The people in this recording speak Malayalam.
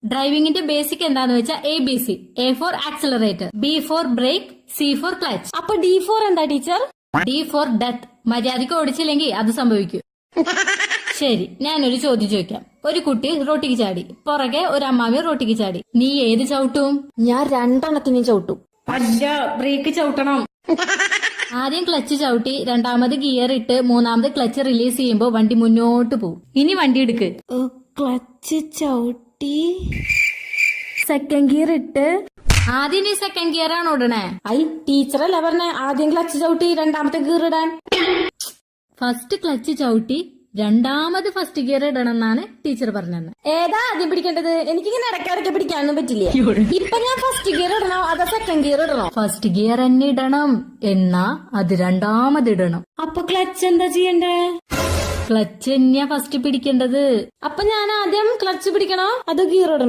ഡ്രൈവിംഗിന്റെ ബേസിക് എന്താന്ന് വെച്ചാൽ ABC. A for accelerator, B for brake, C for clutch. അപ്പൊ D4 എന്താ ടീച്ചർ? D for death. മര്യാദയ്ക്ക് ഓടിച്ചില്ലെങ്കിൽ അത് സംഭവിക്കും. ശരി, ഞാനൊരു ചോദ്യം ചോദിക്കാം. ഒരു കുട്ടി റോട്ടിക്ക് ചാടി, പുറകെ ഒരു അമ്മാവി റോട്ടിക്ക് ചാടി. നീ ഏത് ചവിട്ടും? ഞാൻ 2 ചവിട്ടും. അല്ല, ബ്രേക്ക് ചവിട്ടണം. ആദ്യം ക്ലച്ച് ചവിട്ടി, രണ്ടാമത് ഗിയർ ഇട്ട്, മൂന്നാമത് ക്ലച്ച് റിലീസ് ചെയ്യുമ്പോ വണ്ടി മുന്നോട്ട് പോകും. ഇനി വണ്ടി എടുക്ക്. ക്ലച്ച് ചവിട്ടി സെക്കൻഡ് ഗിയർ ഇട്ട്. ആദ്യം നീ സെക്കൻഡ് ഗിയർ ആണ് ഓടണേ. ടീച്ചറല്ല പറഞ്ഞ ആദ്യം ക്ലച്ച് ചവിട്ടി രണ്ടാമത്തെ ഗിയർ ഇടാൻ. ഫസ്റ്റ് ക്ലച്ച് ചവിട്ടി രണ്ടാമത് ഫസ്റ്റ് ഗിയർ ഇടണം എന്നാണ് ടീച്ചർ പറഞ്ഞത്. ഏതാ ആദ്യം പിടിക്കേണ്ടത്? എനിക്കിങ്ങനെ ഇടയ്ക്കിടയ്ക്ക് പിടിക്കാനൊന്നും പറ്റില്ല. ഇപ്പൊ ഞാൻ ഫസ്റ്റ് ഗിയർ ഇടണോ അതോ സെക്കൻഡ് ഗിയർ ഇടണോ? ഫസ്റ്റ് ഗിയർ തന്നെ ഇടണം, എന്നാ അത് രണ്ടാമത് ഇടണം. അപ്പൊ ക്ലച്ച് എന്താ ചെയ്യണ്ടേ? ക്ലച്ച് തന്നെയാ ഫസ്റ്റ് പിടിക്കേണ്ടത്. അപ്പൊ ഞാൻ ആദ്യം ക്ലച്ച് പിടിക്കണോ അതോ ഗിയർ ഇടണോ?